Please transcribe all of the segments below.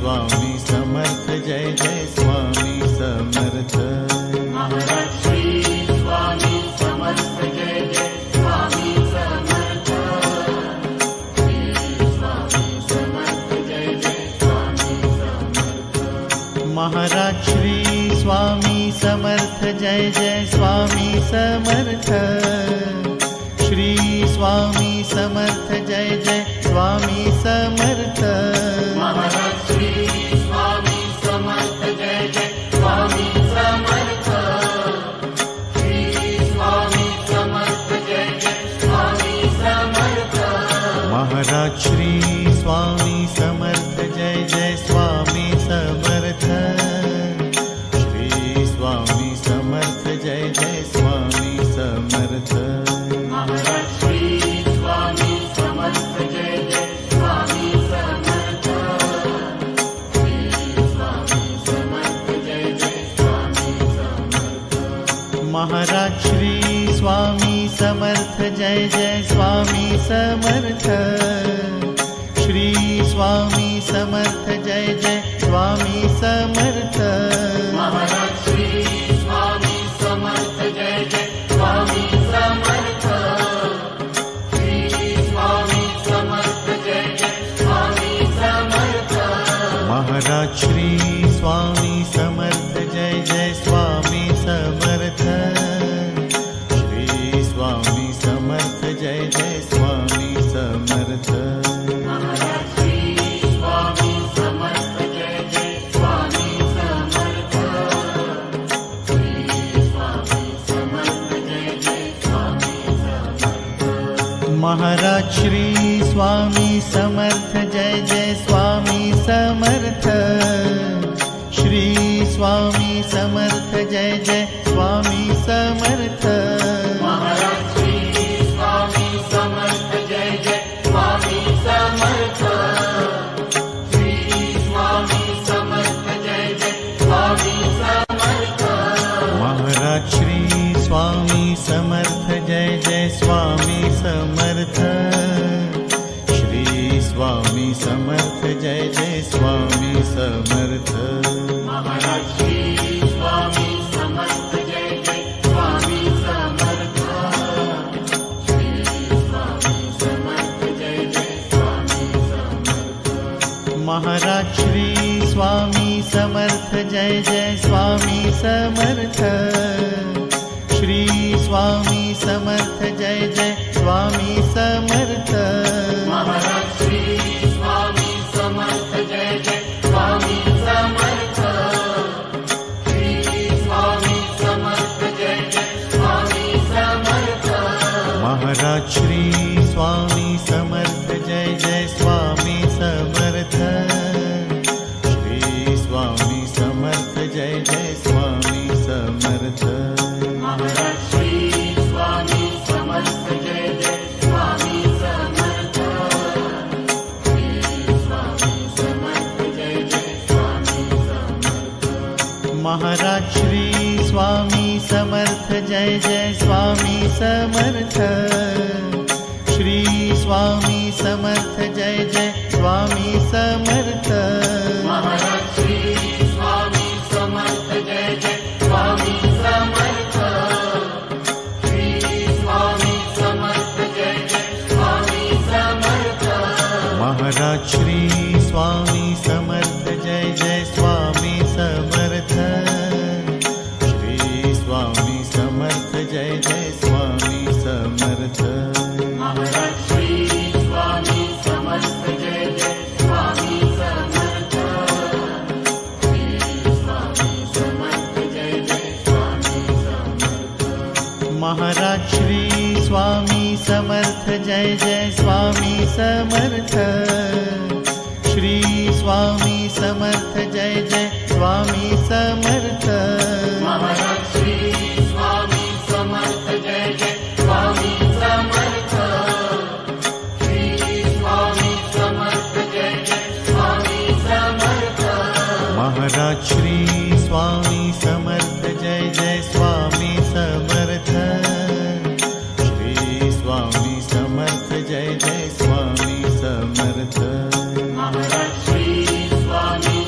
Swami Samarth Jai Jai Swami Samarth. Maharaj Shri Swami Samarth Jai Jai Swami Samarth. Shri Swami Samarth Jai Jai Swami Samarth. Maharaj Shri Swami Samarth Jai Jai Swami Samarth. Shri Swami Samarth Jai Jai Swami Samarth. Maharaj Shri Swami Samarth Jai Jai Swami Samarth. Shri Swami Samarth Jai Jai Swami Samarth. Maharaj Shri Swami Samarth Jai Jai Swami Samarth. Shri Swami Samarth Jai Jai Swami Samarth. Maharaj Shri Swami Samarth Jai Jai Swami Samarth. Shri Swami Samarth Jai Jai Swami Samarth. Maharaj Shri Swami Samarth Jai Jai Swami Samarth. Shri Swami Samarth Jai Jai Swami Samarth. Maharaj Shri Swami Samarth Jai Jai Swami Samarth. Shri Swami Samarth Jai Jai Swami Samarth. Maharaj Shri Swami Samarth Jai Jai Swami Samarth. Shri Swami Samarth Jai Jai Swami Samarth. Maharaj Shri Swami Samarth Jai Jai Swami Samarth. Shri Swami Samarth Jai Jai Swami Samarth. Maharaj Shri Swami Samarth Jai Jai Swami Samarth. Shri Swami Samarth Jai Jai Swami Samarth. Maharaj Shri Swami Samarth Jai Jai Swami Samarth. Shri Swami Samarth Jai Jai Swami Samarth. Maharaj Shri Swami Samarth Jai Jai Swami Samarth. Shri Swami Samarth Jai Jai Swami Samarth. Maharaj Shri Swami Samarth Jai Jai Swami Samarth. Shri Swami Samarth Jai Jai Swami Samarth. Maharaj Shri Swami Samarth Jai Jai Swami Samarth. Shri Swami Samarth Jai Jai Swami Samarth. Maharaj Shri Swami Samarth Jai Jai Swami Samarth. Shri Swami Samarth Jai Jai Swami Samarth. Maharaj Shri Swami Samarth Jai Jai Swami Samarth. Shri Swami Samarth Jai Jai Swami Samarth. Maharaj Shri Swami Samarth Jai Jai Swami Samarth. Shri Swami Samarth Jai Jai Swami Samarth. Maharaj Shri Swami Samarth Jai Jai Swami Samarth. Shri Swami Samarth Jai Jai Swami Samarth. Maharaj Shri Swami Samarth Jai Jai Swami Samarth. Shri Swami Samarth Jai Jai Swami Samarth. Maharaj Shri Swami Samarth Jai Jai Swami Samarth. Shri Swami Samarth Jai Jai Swami Samarth. Maharaj Shri Swami Samarth Jai Jai Swami Samarth. Shri Swami Samarth Jai Jai Swami Samarth. Maharaj Shri Swami Samarth Jai Jai Swami Samarth. Shri Swami Samarth Jai Jai Swami Samarth. Maharaj Shri Swami Samarth Jai Jai Swami Samarth. Shri Swami Samarth Jai Jai Swami Samarth. Maharaj Shri Swami Samarth Jai Jai Swami Samarth. Shri Swami Samarth Jai Jai Swami Samarth. Maharaj Shri Swami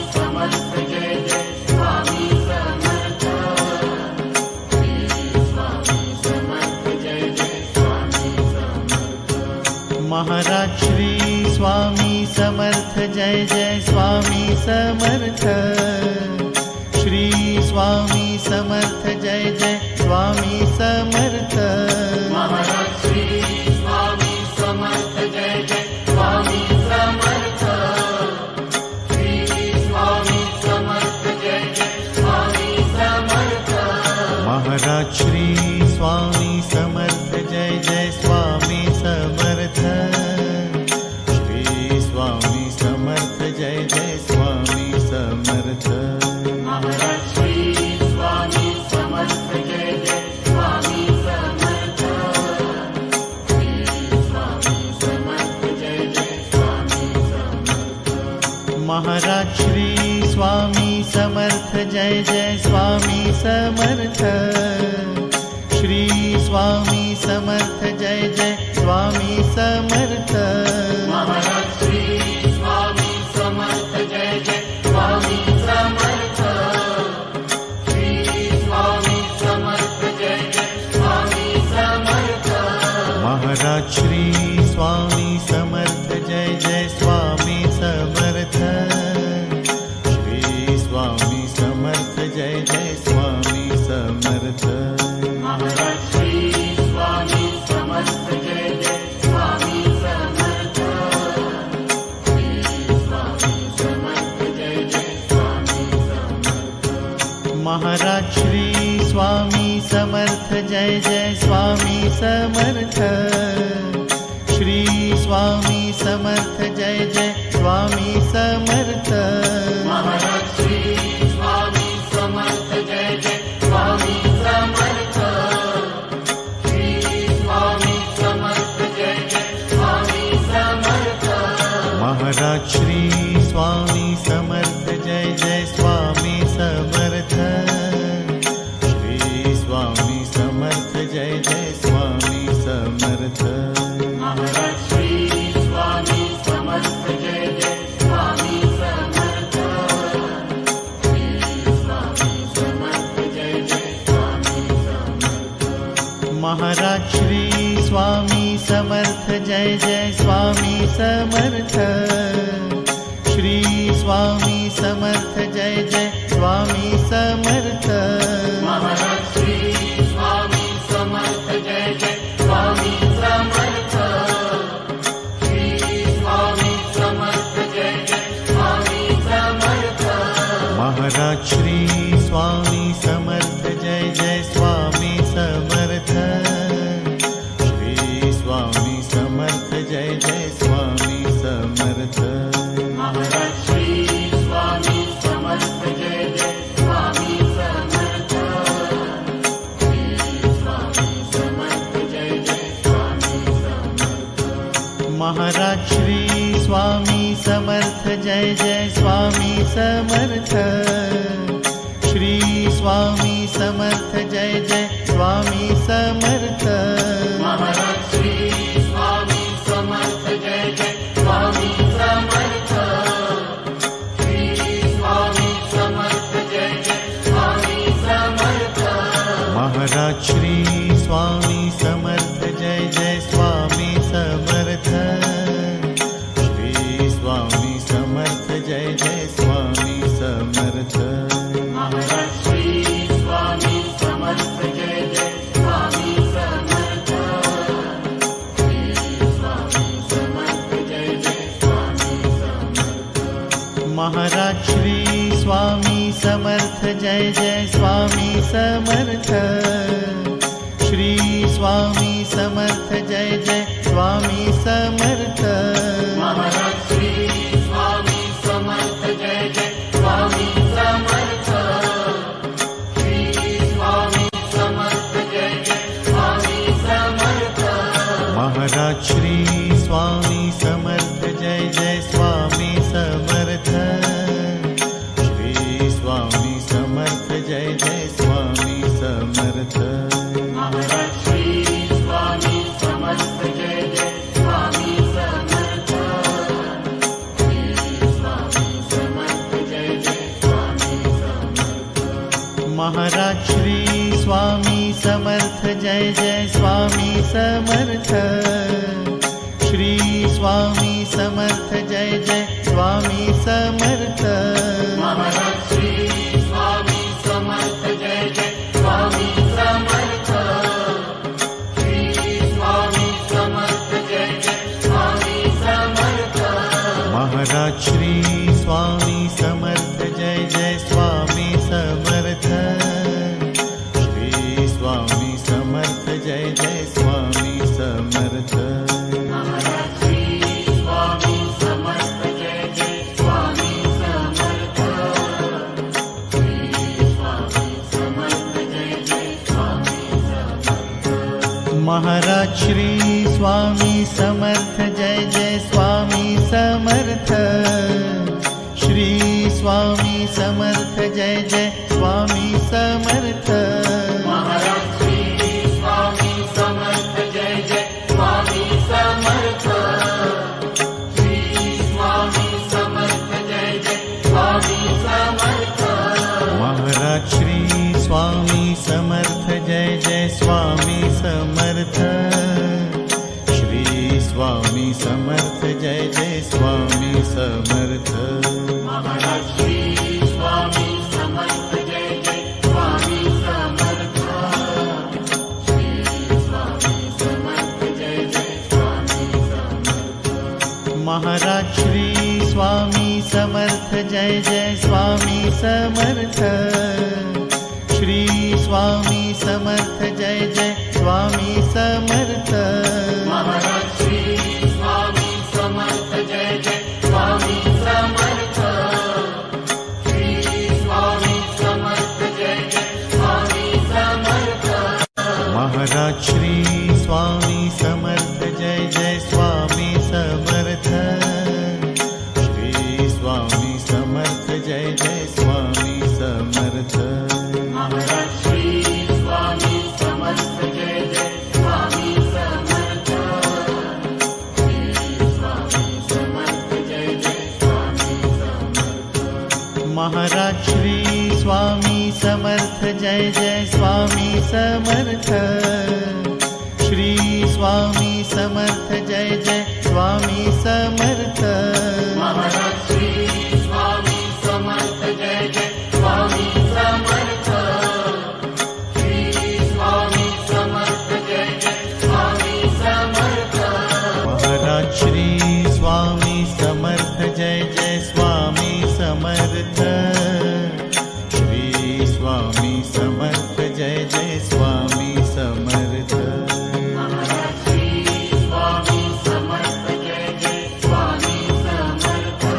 Samarth Jai Jai Swami Samarth. Shri Swami Samarth Jai Jai Swami Samarth. Maharaj Shri Swami Samarth Jai Jai Swami Samarth. Shri Swami Samarth Jai Jai Swami Samarth. Maharaj Shri Swami Samarth Jai Jai Swami Samarth. Shri Swami Samarth Jai Jai Swami Samarth. Maharaj Shri Swami Samarth Jai Jai Swami Samarth. Shri Swami Samarth Jai Jai Swami Samarth. Maharaj Shri Swami Samarth Jai Jai Swami Samarth. Shri Swami Samarth Jai Jai Swami Samarth. Maharaj Shri Swami Samarth Jai Jai Swami Samarth. Shri Swami Samarth Jai Jai Swami Samarth. Maharaj Shri Swami Samarth Jai Jai Swami Samarth. Shri Swami Samarth Jai Jai Swami Samarth. Maharaj Shri Swami Samarth Jai Jai Swami Samarth. Shri Swami Samarth Jai Jai Swami Samarth. Maharaj Shri Swami Samarth Jai Jai Swami Samarth. Shri Swami Samarth Jai Jai Swami Samarth. Maharaj Shri Swami Samarth Jai Jai Swami Samarth. Shri Swami Samarth Jai Jai Swami Samarth. Maharaj Shri Swami Samarth Jai Jai Swami Samarth. Shri Swami Samarth Jai Jai Swami Samarth. Maharaj Shri Swami Samarth Jai Jai Swami Samarth. Shri Swami Samarth Jai Jai Swami Samarth. Maharaj Shri Swami Samarth Jai Jai Swami Samarth. Shri Swami Samarth Jai Jai Swami Samarth. Maharaj Shri Swami Samarth Jai Jai Swami Samarth. Shri Swami Samarth Jai Jai Swami Samarth. Maharaj Shri Swami Samarth Jai Jai Swami Samarth. Shri Swami Samarth Jai Jai Swami Samarth. Maharaj Shri Swami Samarth Jai Jai Swami Samarth. Shri Swami Samarth Jai Jai Swami Samarth. Maharaj Shri Swami Samarth Jai Jai Swami Samarth. Shri Swami Samarth Jai Jai Swami Samarth. Maharaj Shri Swami Samarth Jai Jai Swami Samarth. Shri Swami Samarth Jai Jai Swami Samarth. Maharaj Shri Swami Samarth Jai Jai Swami Samarth. Shri Swami Samarth Jai Jai Swami Samarth. Maharaj Shri Swami Samarth Jai Jai Swami Samarth. Shri Swami Samarth Jai Jai Swami Samarth. Maharaj Shri Swami Samarth Jai Jai Swami Samarth. Shri Swami Samarth Jai Jai Swami Samarth. Maharaj Shri Swami Samarth Jai Jai Swami Samarth. Shri Swami Samarth Jai Jai Swami Samarth. Maharaj Shri Swami Samarth Jai Jai Swami Samarth. Shri Swami Samarth Jai Jai Swami Samarth. Maharaj Shri Swami Samarth Jai Jai Swami Samarth. Shri Swami Samarth Jai Jai Swami Samarth. Maharaj Shri Swami Samarth Jai Jai Swami Samarth. Shri Swami Samarth Jai Jai Swami Samarth. Maharaj Shri Swami Samarth Jai Jai Swami Samarth. Shri Swami Samarth Jai Jai Swami Samarth. Maharaj Shri Swami Samarth Jai Jai Swami Samarth. Shri Swami Samarth Jai Jai Swami Samarth. Maharaj Shri Swami Samarth Jai Jai Swami Samarth. Shri Swami Samarth Jai Jai Swami Samarth. Maharaj Shri Swami Samarth Jai Jai Swami Samarth. Shri Swami Samarth Jai Jai Swami Samarth. Maharaj Shri Swami Samarth Jai Jai Swami Samarth. Shri Swami Samarth Jai Jai Swami Samarth. Maharaj Shri Swami Samarth Jai Jai Swami Samarth. Shri Swami Samarth Jai Jai Swami Samarth. Maharaj Shri Swami Samarth Jai Jai Swami Samarth. Shri Swami Samarth Jai Jai Swami Samarth. Maharaj Shri Swami Samarth Jai Jai Swami Samarth. Shri Swami Samarth Jai Jai Swami Samarth. Maharaj Shri Swami Samarth Jai Jai Swami Samarth. Shri Swami Samarth Jai Jai Swami Samarth. Maharaj Shri Swami Samarth Jai Jai Swami Samarth. Shri Swami Samarth Jai Jai Swami Samarth. Maharaj Shri Swami Samarth Jai Jai Swami Samarth. Shri Swami Samarth Jai Jai Swami Samarth. Maharaj Shri Swami Samarth Jai Jai Swami Samarth. Shri Swami Samarth Jai Jai Swami Samarth. Maharaj Shri Swami Samarth Jai Jai Swami Samarth. Shri Swami Samarth Jai Jai Swami Samarth. Maharaj Shri Swami Samarth Jai Jai Swami Samarth.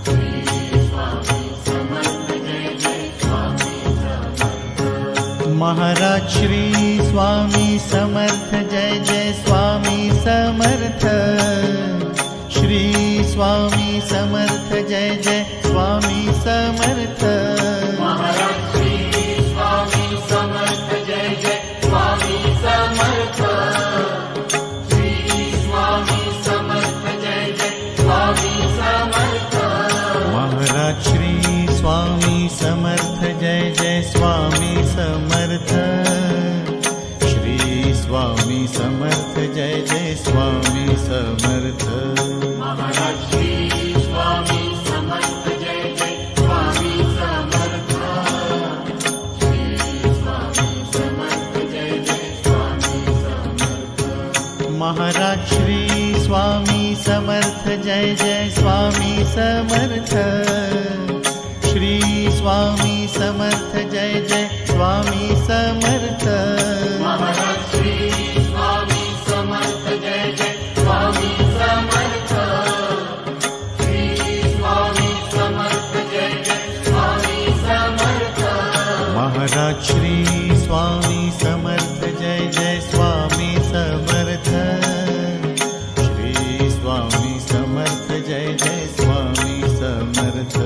Shri Swami Samarth Jai Jai Swami Samarth. Maharaj Shri Swami Samarth Jai Jai Swami Samarth. Shri Swami Samarth Jai Jai Swami Samarth. Maharaj Shri Swami Samarth Jai Jai Swami Samarth. Shri Swami Samarth Jai Jai Swami Samarth. Maharaj Shri Swami Samarth Jai Jai Swami Samarth. Shri Swami Samarth Jai Jai Swami Samarth. Maharaj Shri Swami Samarth Jai Jai Swami Samarth. Shri Swami Samarth Jai Jai Swami Samarth. Maharaj Shri Swami Samarth Jai Jai Swami Samarth. Shri Swami Samarth Jai Jai Swami Samarth. Maharaj Shri Swami Samarth Jai Jai Swami Samarth. Shri Swami Samarth Jai Jai Swami Samarth. Maharaj Shri Swami Samarth Jai Jai Swami Samarth. Shri Swami Samarth Jai Jai Swami Samarth. Maharaj Shri Swami Samarth Jai Jai Swami Samarth. Shri Swami Samarth Jai Jai Swami Samarth.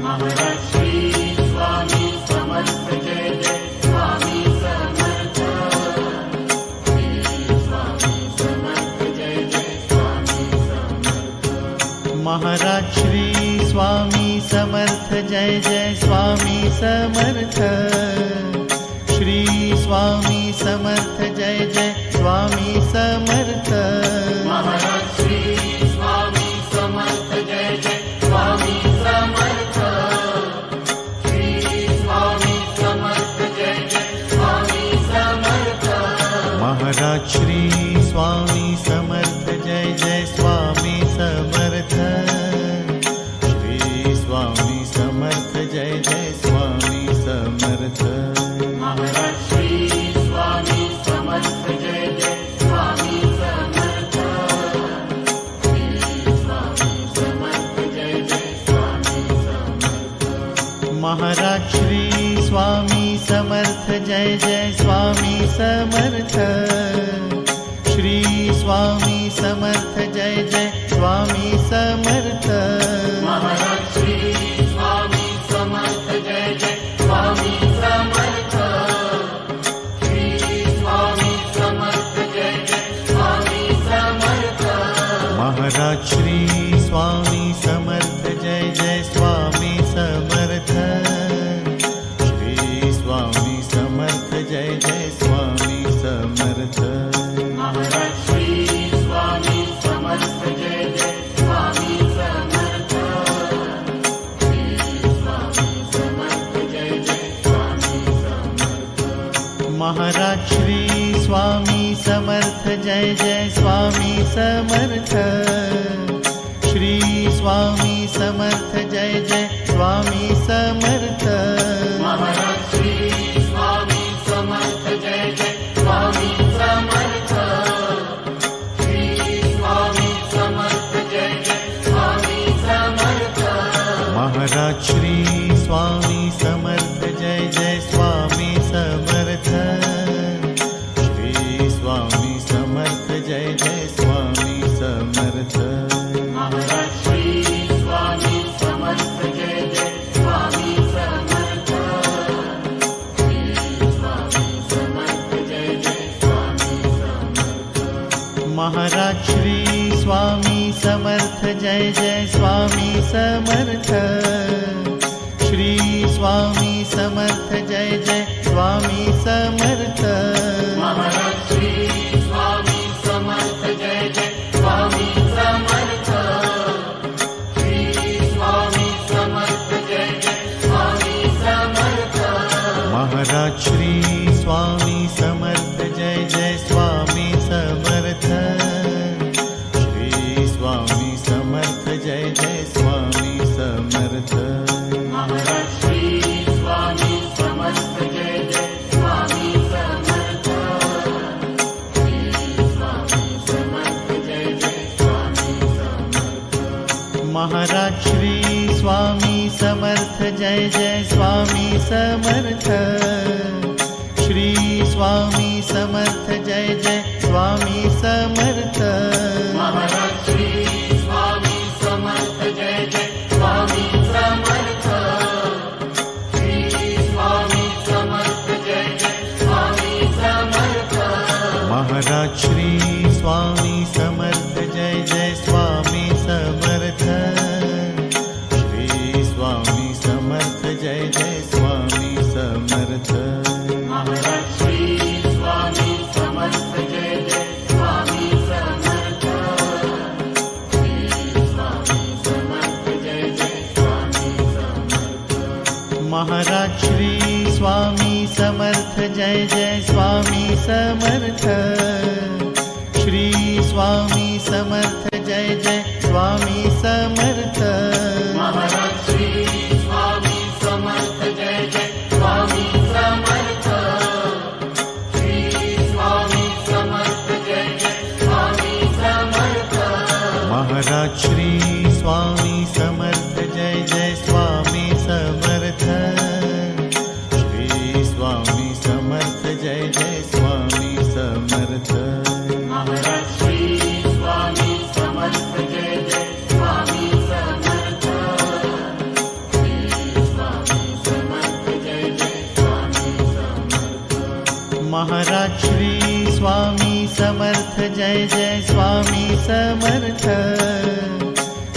Maharaj Shri Swami Samarth Jai Jai Swami Samarth. Shri Swami Samarth Jai Jai Swami Samarth. Maharaj Shri Swami Samarth Jai Jai Swami Samarth. Shri Swami Samarth Jai Jai Swami Samarth. Maharaj Shri Maharaj Shri Swami Samarth Jai Jai Swami Samarth. Shri Swami Samarth Jai Jai Swami Samarth. Maharaj Shri Swami Samarth Jai Jai Swami Samarth. Shri Swami Samarth Jai Jai Swami Samarth. Maharaj Shri Swami Samarth Jai Jai Swami Samarth. Shri Swami Samarth Jai Jai Swami Samarth. Maharaj Shri Swami Samarth Jai Jai Swami Samarth. Shri Swami Samarth Jai Jai Swami Samarth. Maharaj Shri Swami Samarth Jai Jai Swami Samarth. Shri Swami Samarth Jai Jai Swami Samarth. Maharaj Shri Swami Samarth Jai Jai Swami Samarth. Shri Swami Samarth Jai Jai Swami Samarth. Maharaj Shri Swami Samarth Jai Jai Swami Samarth. Shri Swami Samarth Jai Jai Swami Samarth. Maharaj Shri Swami Samarth Jai Jai Swami Samarth. Shri Swami Samarth Jai Jai Swami Samarth. Maharaj Shri Swami Samarth Jai Jai Swami Samarth. Shri Swami Samarth Jai Jai Swami Samarth. Maharaj Shri Swami Samarth Jai Jai Swami Samarth. Shri Swami Samarth Jai Jai Swami Samarth. Maharaj Shri Swami Samarth Jai Jai Swami Samarth. Shri Swami Samarth Jai Jai Swami Samarth. Maharaj Shri Swami Samarth Jai Jai Swami Samarth. Shri Swami Samarth Jai Jai Swami Samarth. Maharaj Shri Swami Samarth Jai Jai Swami Samarth. Shri Swami Samarth Jai Jai Swami Samarth. Maharaj Shri Swami Samarth Jai Jai Swami Samarth. Shri Swami Samarth Jai Jai Swami Samarth. Maharaj Shri Swami Samarth Jai Jai Swami Samarth. Shri Swami Samarth Jai Jai Swami Samarth. Maharaj Shri Swami Samarth Jai Jai Swami Samarth. Shri Swami Samarth Jai Jai Swami Samarth. Maharaj Shri Swami Samarth Jai Jai Swami Samarth. Shri Swami Samarth Jai Jai Swami Samarth. Maharaj Shri Swami Samarth Jai Jai Swami Samarth. Shri Swami Samarth Jai Jai Swami Samarth. Maharaj Shri Swami Samarth Jai Jai Swami Samarth. Shri Swami Samarth Jai Jai Swami Samarth. Maharaj Shri Swami Samarth Jai Jai Swami Samarth. Shri Swami Samarth Jai Jai Swami Samarth. Maharaj Shri Swami Samarth Jai Jai Swami Samarth.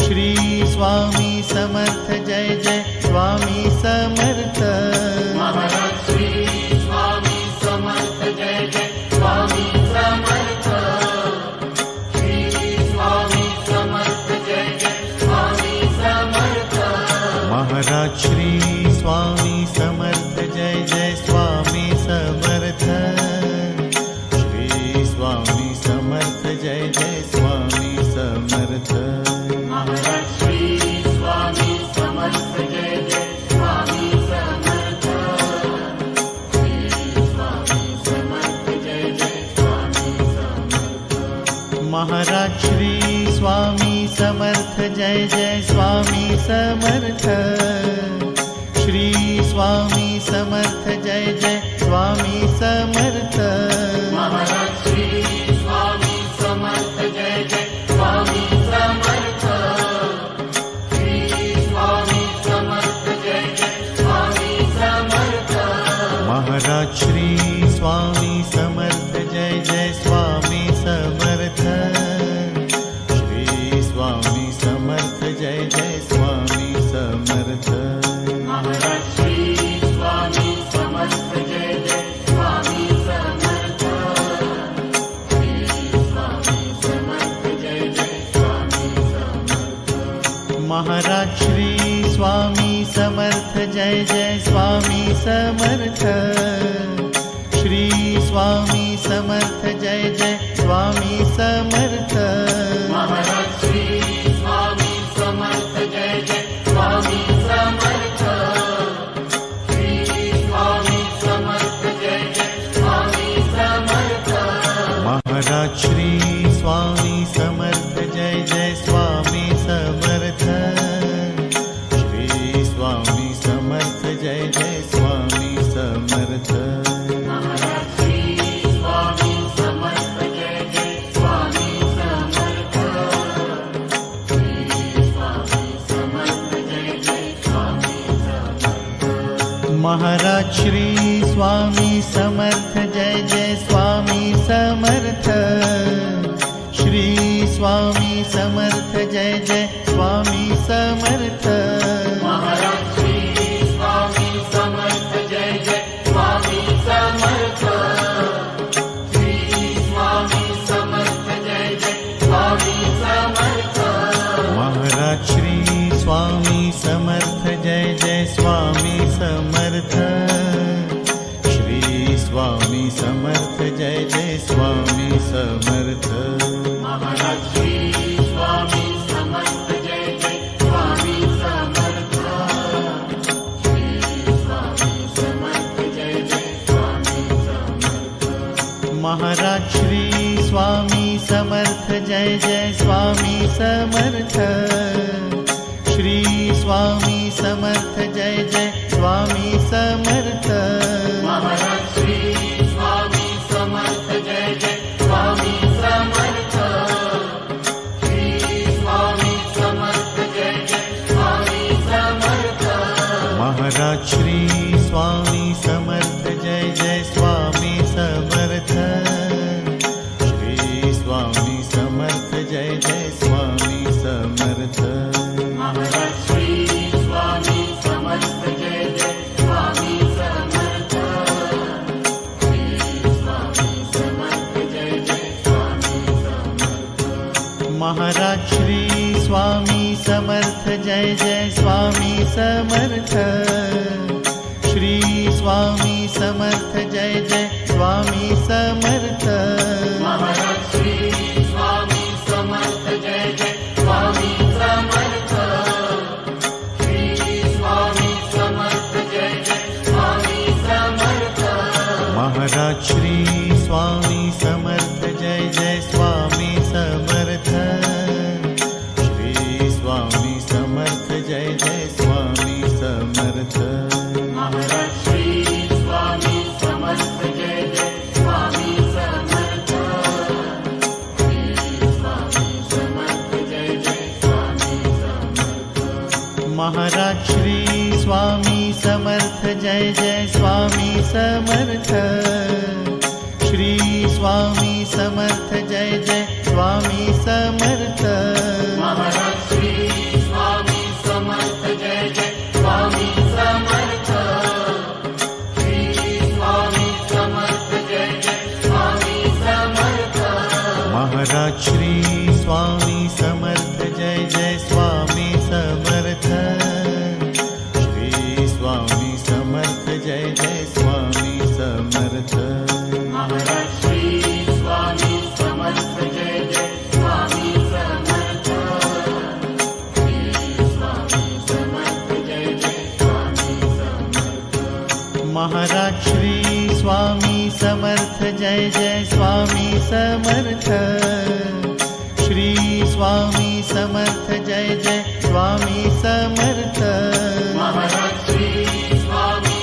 Shri Swami Samarth Jai Jai Swami Samarth. Maharaj Shri Swami Samarth Jai Jai Swami Samarth. Shri Swami Samarth Jai Jai Swami Samarth. Maharaj Shri Swami Samarth Jai Jai Swami Samarth. Shri Swami Samarth Jai Jai Swami Samarth. Maharaj Shri Swami Samarth Jai Jai Swami Samarth. Shri Swami Samarth Jai Jai Swami Samarth. Maharaj Shri Swami Samarth Jai Jai Swami Samarth. Shri Swami Samarth Jai Jai Swami Samarth Maharaj Shri Swami Samarth Jai Jai Swami Samarth Shri Swami Samarth Jai Jai Swami Samarth Maharaj Shri Swami Samarth Jai Jai Swami Samarth Shri Swami Samarth Jai Jai Swami Samarth Maharaj Shri Swami Samarth Jai Jai Swami Samarth Shri Swami Samarth Jai Jai Swami Samarth Maharaj Shri Swami Samarth Jai Jai Swami Samarth Shri Swami Samarth Jai Jai Swami Samarth Maharaj Shri Swami Samarth Jai Jai Swami Samarth Shri Swami Samarth Jai Jai Swami Samarth Maharaj Shri Swami Samarth Jai Jai Swami Samarth Shri Swami Samarth Jai Jai Swami Samarth Maharaj Shri Swami Samarth Jai Jai Swami Samarth Shri Swami Samarth Jai Jai Swami Samarth Maharaj Shri Swami Samarth Jai Jai Swami Samarth Shri Swami Samarth Jai Jai Swami Samarth Maharaj Shri Swami Samarth Jai Jai Swami Samarth Shri Swami Samarth Jai Jai Swami Samarth Maharaj Shri Swami Samarth Jai Jai Swami Samarth Shri Swami Samarth Jai Jai Swami Samarth Maharaj Shri Swami Samarth Jai Jai Swami Samarth Shri Swami Samarth Jai Jai Swami Samarth Maharaj Shri Swami Samarth Jai Jai Swami Samarth Shri Swami Samarth Jai Jai Swami Samarth Maharaj Shri Swami Samarth Jai Jai Swami Samarth Shri Swami Samarth Jai Jai Swami Samarth Maharaj Shri Swami Samarth Jai Jai Swami Samarth Shri Swami Samarth Jai Jai Swami Samarth Maharaj Shri Swami Samarth Jai Jai Swami Samarth Shri Swami Samarth Jai Jai Swami Samarth Maharaj Shri Swami Samarth Jai Jai Swami Samarth Shri Swami Samarth Jai Jai Swami Samarth Maharaj Shri Swami Samarth Jai Jai Swami Samarth Shri Swami Samarth Jai Jai Swami Samarth Maharaj Shri Swami Samarth Jai Jai Swami Samarth Shri Swami Samarth Jai Jai Swami Samarth Maharaj Shri Swami Samarth Jai Jai Swami Samarth Shri Swami Samarth Jai Jai Swami Samarth Maharaj Shri Swami Samarth Jai Jai Swami Samarth Shri Swami Samarth Jai Jai Swami Samarth Maharaj Shri Swami Samarth Jai Jai Swami Samarth Shri Swami Samarth Jai Jai Swami Samarth Maharaj Shri Swami Samarth Jai Jai Swami Samarth Shri Swami Samarth Jai Jai Swami Samarth Maharaj Shri Swami Samarth Jai Jai Swami Samarth Shri Swami Samarth Jai Jai Swami Samarth Maharaj Shri Swami Samarth Jai Jai Swami Samarth Shri Swami Samarth Jai Jai Swami Samarth Maharaj Shri Swami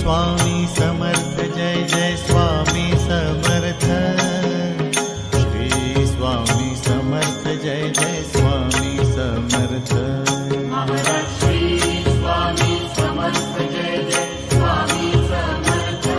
Swami Samarth Jai Jai Swami Samarth Shri Swami Samarth Jai Jai Swami Samarth Maharaj Shri Swami Samarth Jai Jai Swami Samarth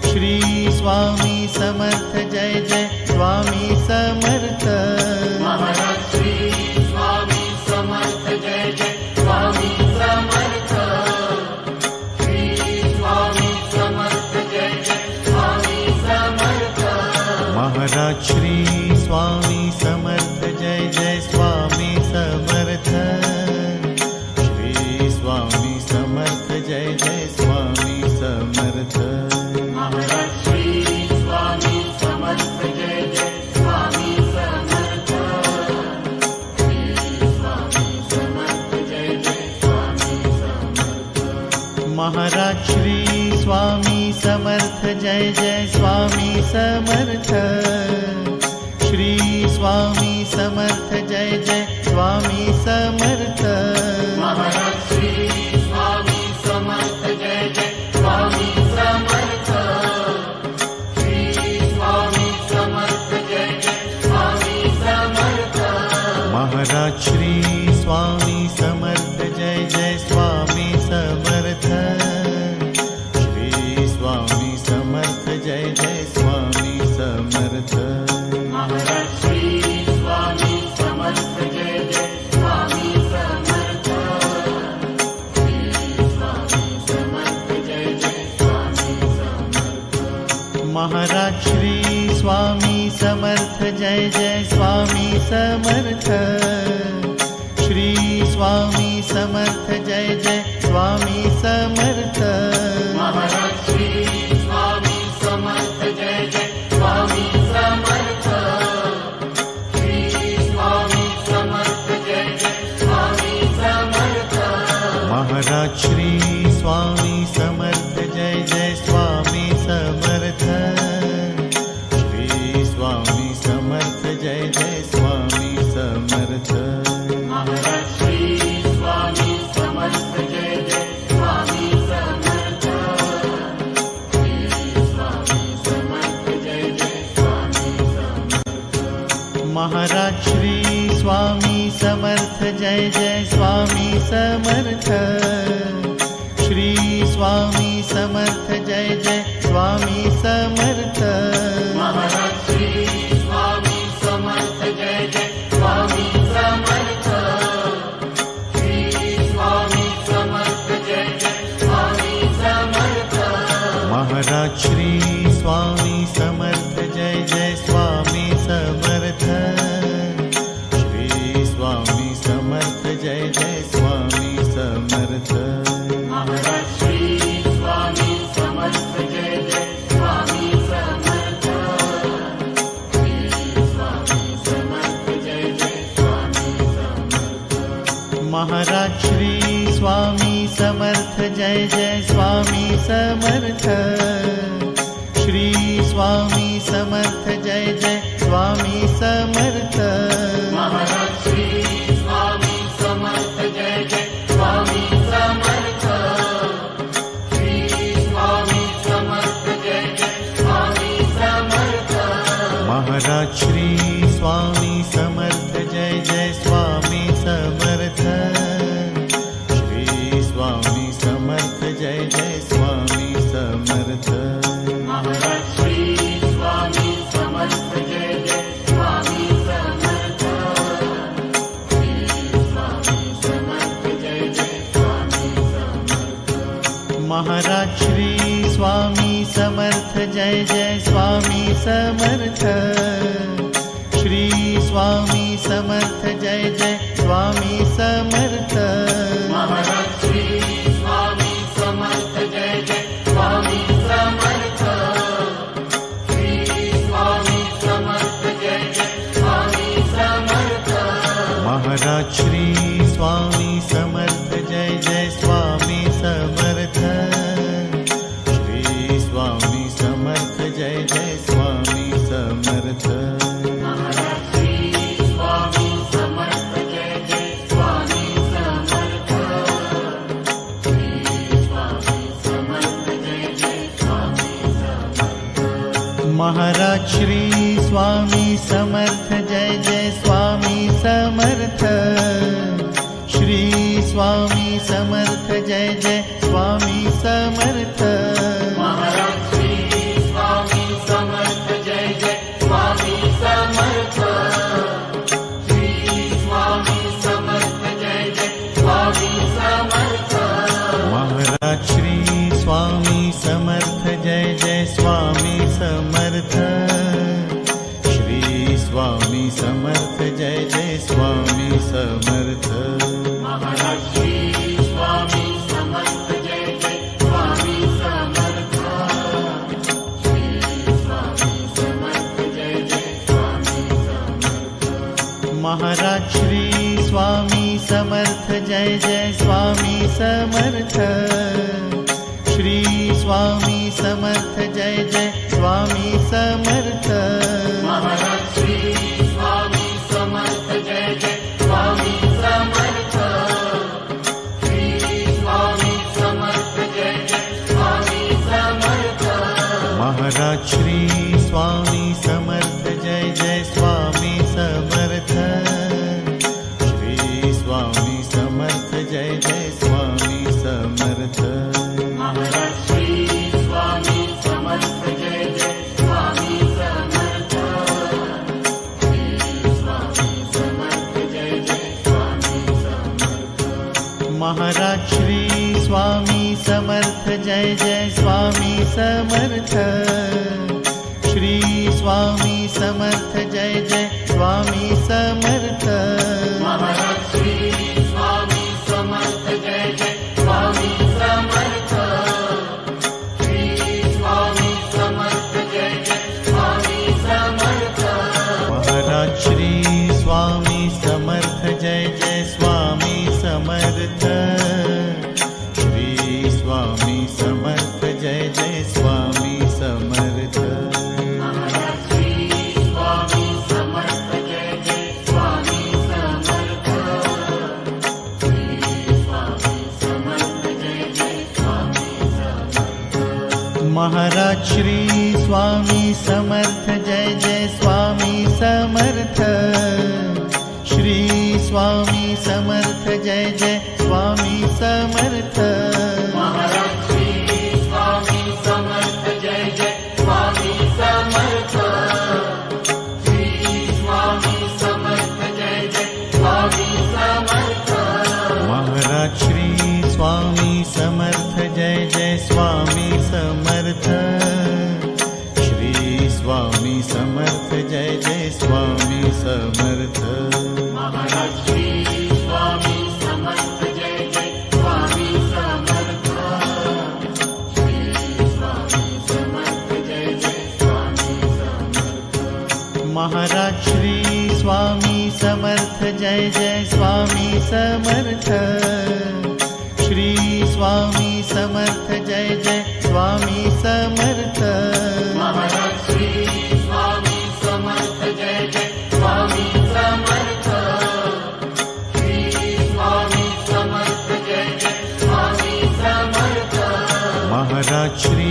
Shri Swami Samarth Jai Jai Swami Samarth Maharaj Shri Swami Samarth Jai Jai Swami Samarth Shri Swami Samarth Jai Jai Swami Samarth Maharaj Shri Swami Samarth Jai Jai Swami Samarth Shri Swami Samarth Jai Jai Swami Samarth Maharaj Shri Swami Samarth Jai Jai Swami Samarth Shri Swami Samarth Jai Jai Swami Samarth Maharaj Shri Swami Samarth Jai Jai Swami Samarth Shri Swami Samarth Jai Jai Swami Samarth Maharaj Shri Swami Samarth Jai Jai Swami Samarth Shri Swami Samarth Jai Jai Swami Samarth Maharaj Shri Swami Samarth Jai Jai Swami Samarth Shri Swami Samarth Jai Jai Swami Samarth Maharaj Shri Swami Samarth Jai Jai Swami Samarth Shri Swami Samarth Jai Jai Swami Samarth Maharaj Shri Swami Samarth Jai Jai Swami Samarth Shri Swami Samarth Jai Jai Swami Samarth Maharaj Shri Swami Samarth Jai Jai Swami Samarth Shri Swami Samarth Jai Jai Swami Samarth Maharaj Shri Swami Samarth Jai Jai Swami Samarth Shri Swami Samarth Jai Jai Swami Samarth Maharaj Shri Swami Samarth Jai Jai Swami Samarth Shri Swami Samarth Jai Jai Swami Samarth Maharaj Shri Swami Samarth Jai Jai Swami Samarth Shri Swami Samarth Jai Jai Swami Samarth Maharaj Shri Swami Samarth Jai Jai Swami Samarth Shri Swami Samarth Jai Jai Swami Samarth Maharaj Shri Swami Samarth Jai Jai Swami Samarth Shri Swami Samarth Jai Jai Swami Samarth Maharaj Shri Swami Samarth Jai Jai Swami Samarth Shri Swami Samarth Jai Jai Swami Samarth Maharaj Shri Swami Samarth Jai Jai Swami Samarth Shri Swami Samarth Jai Jai Swami Samarth Maharaj Shri Swami Samarth Jai Jai Swami Samarth Shri Swami Samarth Jai Jai Swami Samarth Maharaj Shri Swami Samarth Jai Jai Swami Samarth Shri Swami Samarth Jai Jai Swami Samarth Maharaj Shri Swami Samarth Jai Jai Swami Samarth Shri Swami Samarth Jai Jai Swami Samarth Maharaj Shri Swami Samarth Jai Jai Swami Samarth Shri Swami Samarth Jai Jai Swami Samarth Maharaj Shri Swami Samarth Jai Jai Swami Samarth Shri Swami Samarth Jai Jai Swami Samarth Maharaj Shri Swami Samarth Jai Jai Swami Samarth Shri Swami Samarth Jai Jai Swami Samarth Maharaj Shri Swami Samarth Jai Jai Swami Samarth Shri Swami Samarth Maharaj Shri Swami Samarth Jai Jai Swami Samarth. Shri Swami Samarth Jai Jai Swami Samarth. Maharaj Shri Swami Samarth Jai Jai Swami Samarth. Shri Swami Samarth Jai Jai Swami Samarth. Maharaj Shri Swami Samarth Jai Jai Swami Samarth. Shri Swami Samarth Jai Jai Swami Samarth. Maharaj Shri Swami Samarth Jai Jai Swami Samarth. Shri Swami Samarth Jai Jai Swami Samarth. Maharaj Shri Swami Samarth Jai Jai Swami Samarth. Shri Swami Samarth Jai Jai Swami Samarth. Maharaj Shri Swami Samarth Jai Jai Swami Samarth. Shri Swami Samarth Jai Jai Swami Samarth. Maharaj Shri Swami Samarth Jai Jai Swami Samarth. Shri Swami Samarth Jai Jai Swami Samarth. Maharaj Shri Swami Samarth Jai Jai Swami Samarth. Shri Swami Samarth Jai Jai Swami Samarth. Maharaj Shri Swami Samarth Jai Jai Swami Samarth. Shri Swami Samarth Jai Jai Swami Samarth. Maharaj Shri Swami Samarth Jai Jai Swami Samarth. Shri Swami Samarth Jai Jai Swami Samarth. Maharaj Shri Swami Samarth Jai Jai Swami Samarth. Shri Swami Samarth Jai Jai Swami Samarth. Maharaj Shri Swami Samarth Jai Jai Swami Samarth. Shri Swami Samarth Jai Jai Swami Samarth. Maharaj Shri Swami Samarth Jai Jai Swami Samarth. Shri Swami Samarth Jai Jai Swami Samarth. Maharaj Shri Swami Samarth Jai Jai Swami Samarth. Shri Swami Samarth Jai Jai Swami Samarth. Maharaj Shri Swami Samarth Jai Jai Swami Samarth. Shri Swami Samarth Jai Jai Swami Samarth. Maharaj Shri Swami Samarth Jai Jai Swami Samarth. Shri Swami Samarth Jai Jai Swami Samarth. Maharaj Shri Swami Samarth Jai Jai Swami Samarth. Shri Swami Samarth Jai Jai Swami Samarth. Maharaj Shri Swami Samarth Jai Jai Swami Samarth. Shri Swami Samarth Jai Jai Swami Samarth. Maharaj Shri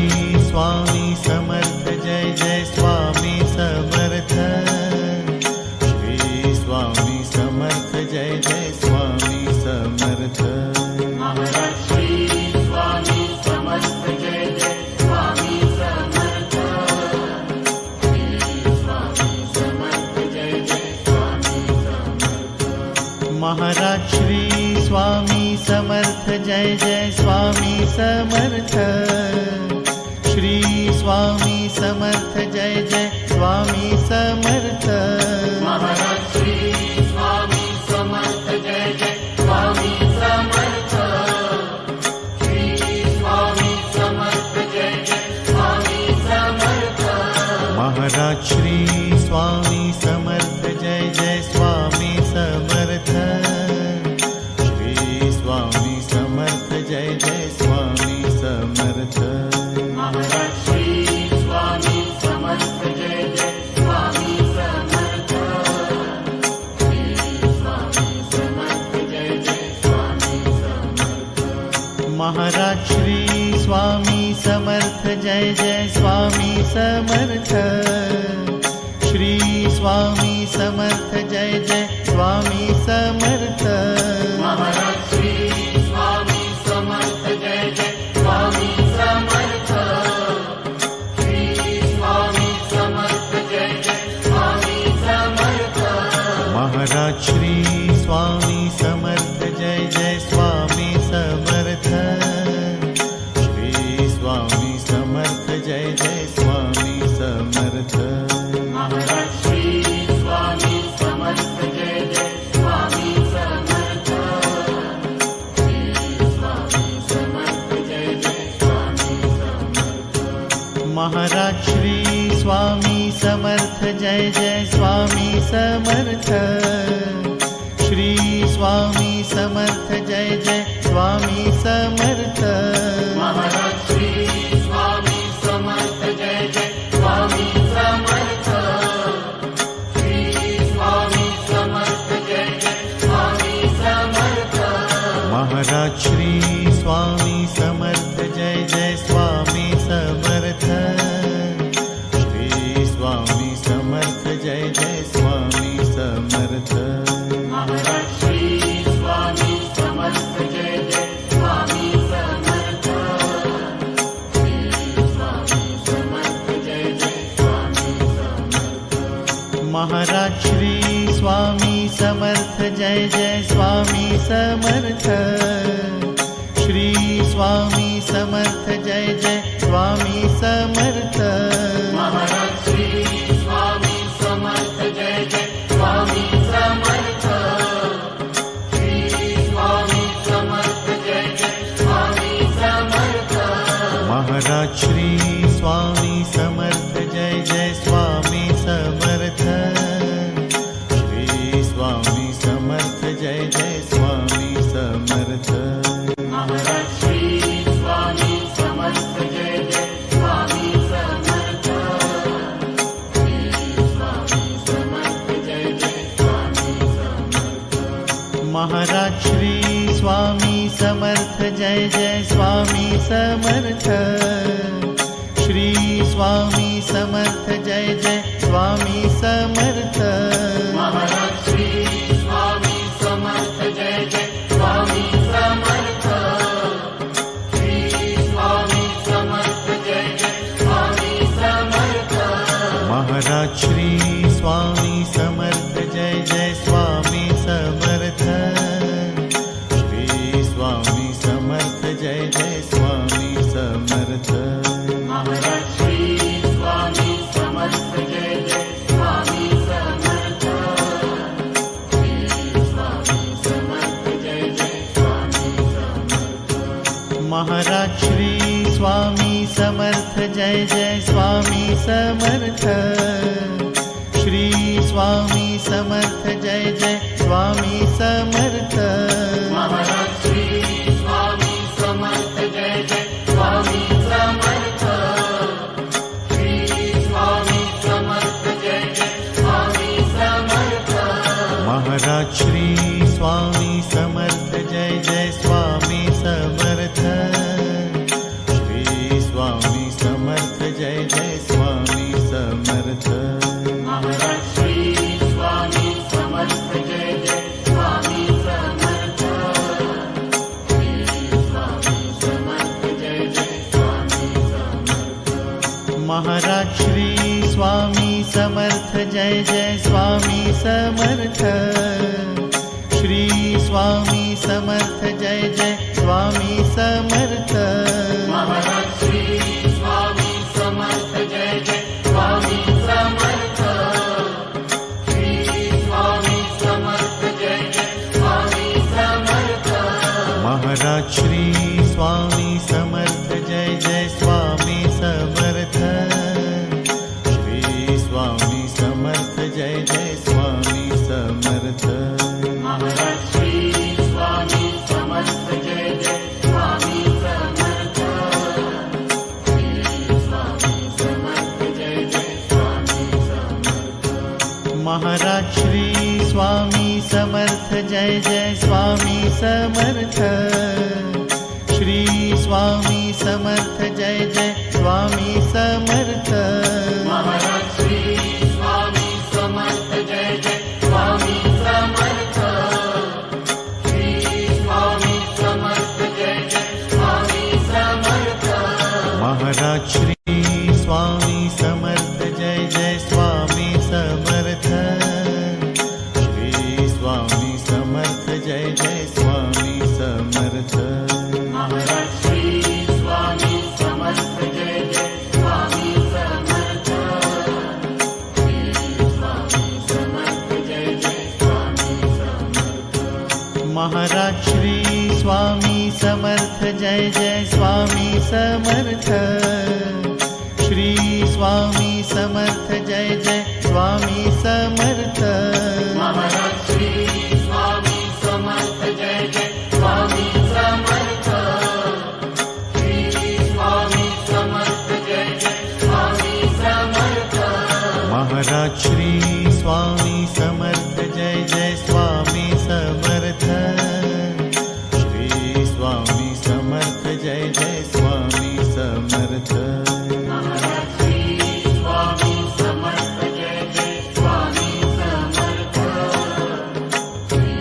Swami Samarth Jai Jai Swami Samarth. Shri Swami Samarth Jai Jai Swami Samarth. Maharaj Shri Swami Samarth Jai Jai Swami Samarth. Shri Swami Samarth Jai Jai Swami Samarth. Maharaj Shri Swami Samarth Jai Jai Swami Samarth. Shri Swami Samarth Jai Jai Swami Samarth. Maharaj Shri Swami Samarth Jai Jai Swami Samarth. Shri Swami Samarth Jai Jai Swami Samarth. Maharaj Shri Swami Samarth Jai Jai Swami Samarth. Shri Swami Samarth Jai Jai Swami Samarth. Maharaj Shri Swami Samarth Jai Jai Swami Samarth. Shri Swami Samarth Jai Jai Swami Samarth. Maharaj Shri Swami Samarth Jai Jai Swami Samarth. Shri Swami Samarth Jai Jai Swami Samarth. Maharaj Shri Swami Samarth Jai Jai Swami Samarth. Shri Swami Samarth Jai Jai Swami Samarth. Maharaj Shri Swami Samarth Jai Jai Swami Samarth. Shri Swami Samarth Jai Jai Swami Samarth. Maharaj Shri Swami Samarth Jai Jai Swami Samarth. Shri Swami Samarth Jai Jai Swami Samarth. Maharaj Shri Swami Samarth Jai Jai Swami Samarth. Shri Swami Samarth Jai Jai Swami Samarth. Maharaj Shri Swami Samarth Jai Jai Swami Samarth. Shri Swami Samarth Jai Jai Swami Samarth. Maharaj Shri Swami Samarth Jai Jai Swami Samarth. Shri Swami Samarth Jai Jai Swami Samarth. Maharaj Shri Swami Samarth Jai Jai Swami Samarth. Shri Swami Samarth Jai Jai Swami Samarth. Maharaj Shri Swami Samarth Jai Jai Swami Samarth. Shri Swami Samarth Jai Jai Swami Samarth. Maharaj Shri Swami Samarth Jai Jai Swami Samarth. Shri Swami Samarth Jai Jai Swami Samarth. Maharaj Shri Swami Samarth Jai Jai Swami Samarth. Shri Swami Samarth Jai Jai Swami Samarth. Maharaj Shri Swami Samarth Jai Jai Swami Samarth. Shri Swami Samarth Jai Jai Swami Samarth. Maharaj Shri Swami Samarth Jai Jai Swami Samarth. Shri Swami Samarth Jai Jai Swami Samarth. Maharaj Shri Swami Samarth Jai Jai Swami Samarth. Shri Swami Samarth Jai Jai Swami Samarth. Maharaj Shri Swami Samarth Jai Jai Swami Samarth. Shri Swami Samarth Jai Jai Swami Samarth. Maharaj Shri Swami Samarth Jai Jai Swami Samarth. Shri Swami Samarth Jai Jai Swami Samarth. Maharaj Shri Swami Samarth Jai Jai Swami Samarth. Shri Swami Samarth Jai Jai Swami Samarth. Maharaj Shri Swami Samarth Jai Jai Swami Samarth. Shri Swami Samarth Jai Jai Swami Samarth. Maharaj Shri Swami Samarth Jai Jai Swami Samarth. Shri Swami Samarth Jai Jai Swami Samarth. Maharaj Shri Swami Samarth Jai Jai Swami Samarth. Shri Swami Samarth Jai Jai Swami Samarth. Maharaj Shri Swami Samarth Jai Jai Swami Samarth. Shri Swami Samarth Jai Jai Swami Samarth. Maharaj Shri Swami Samarth Jai Jai Swami Samarth. Shri Swami Samarth Jai Jai Swami Samarth. Maharaj Shri Swami Samarth Jai Jai Swami Samarth. Shri Swami Samarth Jai Jai Swami Samarth. Maharaj Shri Swami Samarth Jai Jai Swami Samarth. Shri Swami Samarth Jai Jai Swami Samarth. Maharaj Shri Swami Samarth Jai Jai Swami Samarth. Shri Swami Samarth Jai Jai Swami Samarth. Maharaj Shri Swami Samarth Jai Jai Swami Samarth. Shri Swami Samarth Jai Jai Swami Samarth. Maharaj Shri Swami Samarth Jai Jai Swami Samarth. Shri Swami Samarth Jai Jai Swami Samarth. Maharaj Shri Swami Samarth Jai Jai Swami Samarth. Shri Swami Samarth Jai Jai Swami Samarth. Maharaj Shri Swami Samarth Jai Jai Swami Samarth. Shri Swami Samarth Jai Jai Swami Samarth. Maharaj Shri Swami Samarth Jai Jai Swami Samarth. Shri Swami Samarth Jai Jai Swami Samarth. Maharaj Shri Swami Samarth Jai Jai Swami Samarth. Shri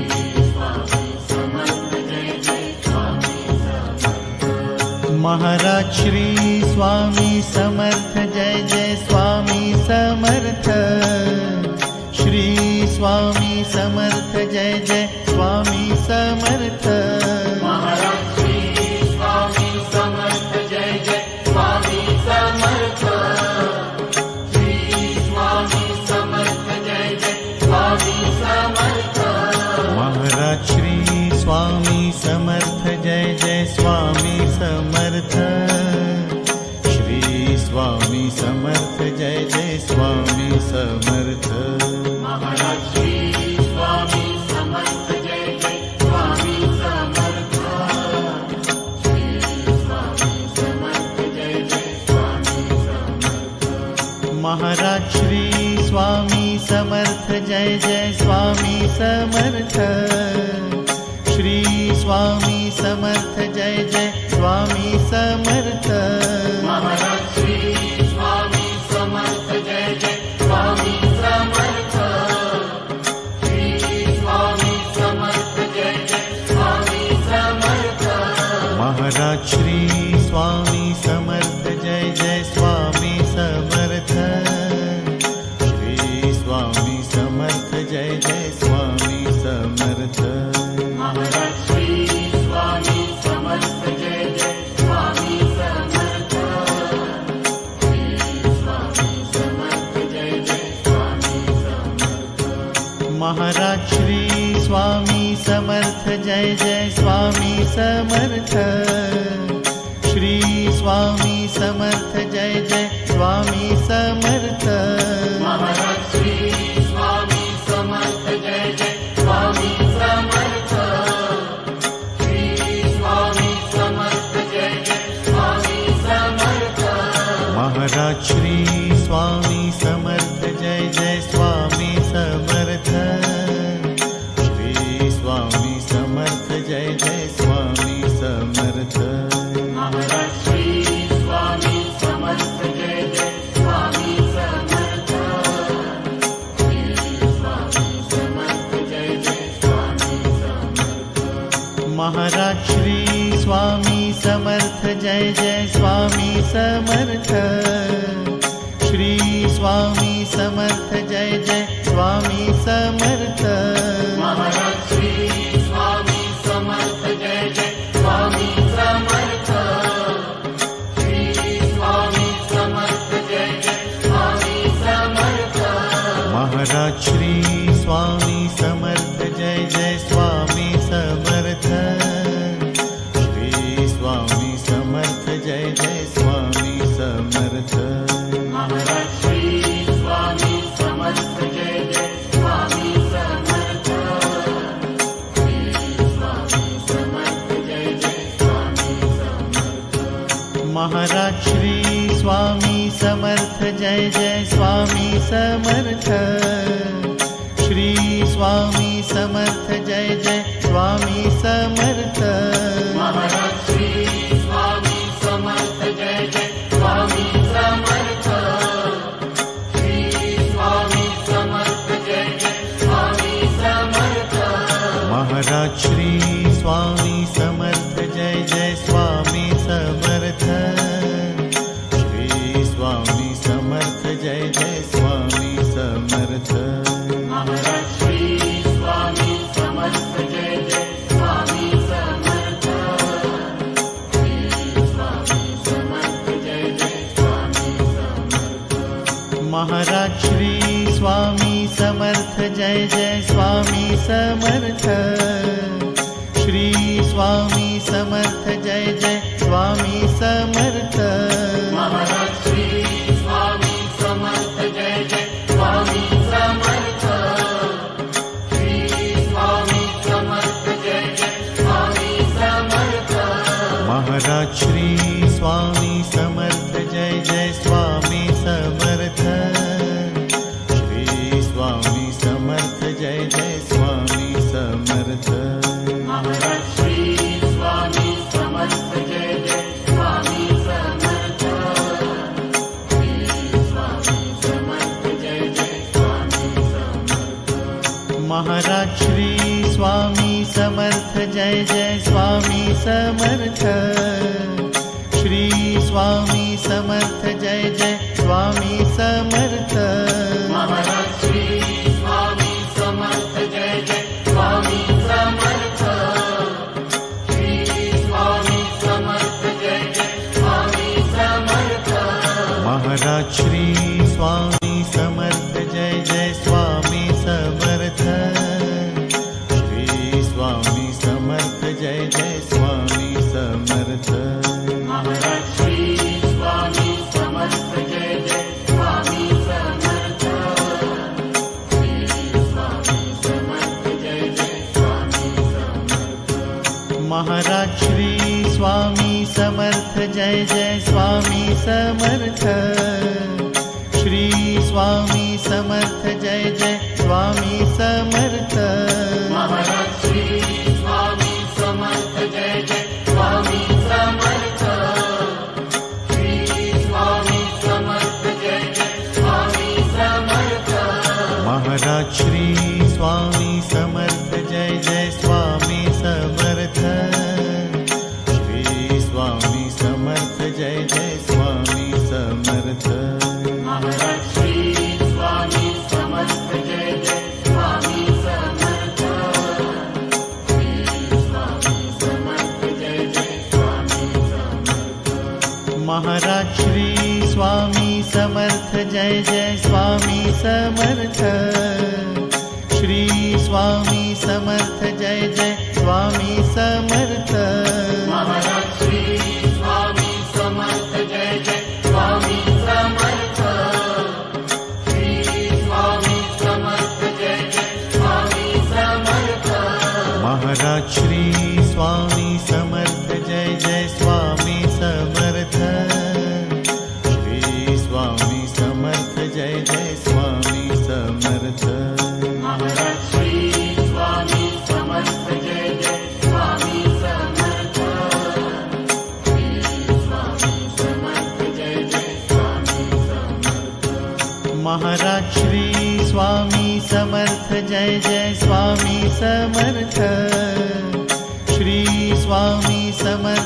Swami Samarth Jai Jai Swami Samarth. Maharaj Shri Swami Samarth Jai Jai Swami Samarth. Shri Swami Samarth Jai Jai Swami Samarth. Maharaj Shri Swami Samarth Jai Jai Swami Samarth. Shri Swami Samarth Jai Jai Swami Samarth. Maharaj Shri Swami Samarth Jai Jai Swami Samarth. Shri Swami Samarth Jai Jai Swami Samarth. Maharaj Shri Swami Samarth Jai Jai Swami Samarth. Shri Swami Samarth Jai Jai Swami Samarth. Maharaj Shri Swami Samarth Jai Jai Swami Samarth. Shri Swami Samarth Jai Jai Swami Samarth. Maharaj Shri Swami Samarth Jai Jai Swami Samarth. Shri Swami Samarth Jai Jai Swami Samarth. Maharaj Shri Swami Samarth Jai Jai Swami Samarth. Shri Swami Samarth Jai Jai Swami Samarth. Maharaj Shri Swami Samarth Jai Jai Swami Samarth. Shri Swami Samarth Jai Jai Swami Samarth. Maharaj Shri Swami Samarth Jai Jai Swami Samarth. Shri Swami Samarth Jai Jai Swami Samarth. Maharaj Shri Swami Samarth Jai Jai Swami Samarth. Shri Swami Samarth Jai Jai Swami Samarth. Maharaj Shri Swami Samarth Jai Jai Swami Samarth. Shri Swami Samarth Jai Jai Swami Samarth. Maharaj Shri Swami Samarth Jai Jai Swami Samarth. Shri Swami Samarth Jai Jai Swami Samarth. Maharaj Shri Swami Samarth Jai Jai Swami Samarth. Shri Swami Samarth Jai Jai Swami Samarth. Maharaj Shri Swami Samarth Jai Jai Swami Samarth. Shri Swami Samarth Jai Jai Swami Samarth. Maharaj Shri Swami Samarth Jai Jai Swami Samarth. Shri Swami Samarth Jai Jai Swami Samarth. Maharaj Shri Swami Samarth Jai Jai Swami Samarth. Shri Swami Samarth Jai Jai Swami Samarth. Maharaj Shri Swami Samarth Jai Jai Swami Samarth. Shri Swami Samarth Jai Jai Swami Samarth. Maharaj Shri Swami Samarth Jai Jai Swami Samarth. Shri Swami Samarth Jai Jai Swami Samarth. Maharaj Shri Swami Samarth Jai Jai Swami Jai Jai Swami Samarth. Maharaj Shri Swami Samarth Jai Jai Swami Samarth. Shri Swami Samarth Jai Jai Swami Samarth. Maharaj Shri Swami Samarth Jai Jai Swami Samarth. Shri Swami Samarth Jai Jai Swami Samarth. Maharaj Shri Swami Samarth Jai Jai Swami Samarth. Shri Swami Samarth Jai Jai Swami Samarth. Maharaj Shri Swami Samarth Jai Jai Swami Samarth. Shri Swami Samarth Jai Jai Swami Samarth. Maharaj Shri Swami Samarth Jai Jai Swami Samarth. Shri Swami Samarth Jai Jai Swami Samarth. Maharaj Shri Swami Samarth Jai Jai Swami Samarth. Shri Swami Samarth Jai Jai Swami Samarth. Maharaj Shri Swami Samarth Jai Jai Swami Samarth. Shri Swami Samarth Jai Jai Swami Samarth. Maharaj Shri Swami Samarth Jai Jai Swami Samarth. Shri Swami Samarth Jai Jai Swami Samarth. Maharaj Shri Swami Samarth Jai Jai Swami Samarth. Shri Swami Samarth Jai Jai Swami Samarth. Maharaj Shri Swami Samarth Jai Jai Swami Samarth. Shri Swami Samarth Jai Jai Swami Samarth. Maharaj Shri Swami Samarth Jai Jai Swami Samarth. Shri Swami Samarth Jai Jai Swami Samarth. Maharaj Shri Swami Samarth Jai Jai Swami Samarth. Shri Swami Samarth Jai Jai Swami Samarth. Maharaj Shri Swami Samarth Jai Jai Swami Samarth. Shri Swami Samarth Jai Jai Swami Samarth. Maharaj Shri Swami Samarth Jai Jai Swami Samarth. Shri Swami Samarth Jai Jai Swami Samarth. Maharaj Shri Swami Samarth Jai Jai Swami Samarth. Shri Swami Samarth Jai Jai Swami Samarth. Maharaj Shri Swami Samarth Jai Jai Swami Samarth. Shri Swami Samarth Jai Jai Swami Samarth. Maharaj Shri Swami Samarth Jai Jai Swami Samarth. Shri Swami Samarth Jai Jai Swami Samarth. Maharaj Shri Swami Samarth Jai Jai Swami Samarth. Shri Swami Samarth